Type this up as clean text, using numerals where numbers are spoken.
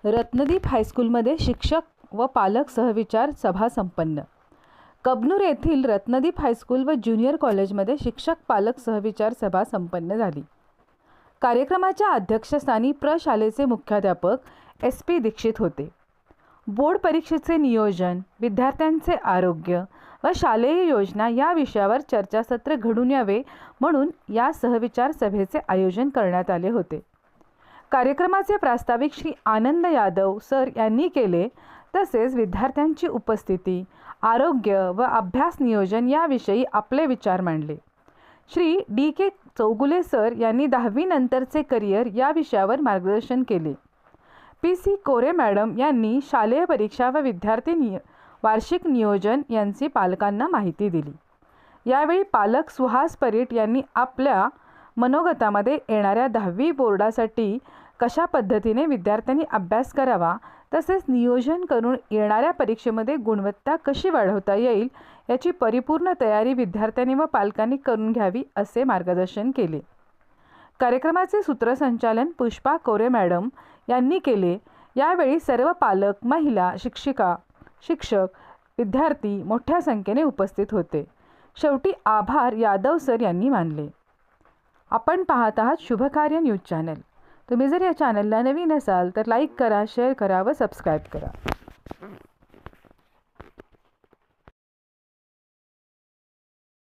रत्नदीप हायस्कूलमध्ये शिक्षक व पालक सहविचार सभा संपन्न। कबनूर येथील रत्नदीप हायस्कूल व ज्युनियर कॉलेजमध्ये शिक्षक पालक सहविचार सभा संपन्न झाली। कार्यक्रमाच्या अध्यक्षस्थानी शालेचे मुख्याध्यापक SP दीक्षित होते। बोर्ड परीक्षेचे नियोजन, विद्यार्थ्यांचे आरोग्य व शालेय योजना या विषयावर चर्चासत्र घडून यावे म्हणून या सहविचार सभेचे आयोजन करण्यात आले होते। कार्यक्रमाचे प्रास्ताविक श्री आनंद यादव सर यांनी केले, तसेच विद्यार्थ्यांची उपस्थिती, आरोग्य व अभ्यास नियोजन याविषयी आपले विचार मांडले। श्री DK चौगुले सर यांनी 10वी नंतरचे करिअर या विषयावर मार्गदर्शन केले। PC कोरे मॅडम यांनी शालेय परीक्षा व विद्यार्थी वार्षिक नियोजन यांची पालकांना माहिती दिली। यावेळी पालक सुहास परीट यांनी आपल्या मनोगतामध्ये येणाऱ्या 10वी बोर्डासाठी कशा पद्धतीने विद्यार्थ्यांनी अभ्यास करावा, तसेच नियोजन करून येणाऱ्या परीक्षेमध्ये गुणवत्ता कशी वाढवता येईल याची परिपूर्ण तयारी विद्यार्थ्यांनी व पालकांनी करून घ्यावी असे मार्गदर्शन केले। कार्यक्रमाचे सूत्रसंचालन पुष्पा कोरे मॅडम यांनी केले। यावेळी सर्व पालक, महिला, शिक्षिका, शिक्षक, विद्यार्थी मोठ्या संख्येने उपस्थित होते। शेवटी आभार यादव सर यांनी मानले। आपण पाहत आहात शुभकार्य न्यूज चॅनल। तुम्ही जर या चॅनलला नवीन असाल तर लाईक करा, शेअर करा व सबस्क्राईब करा।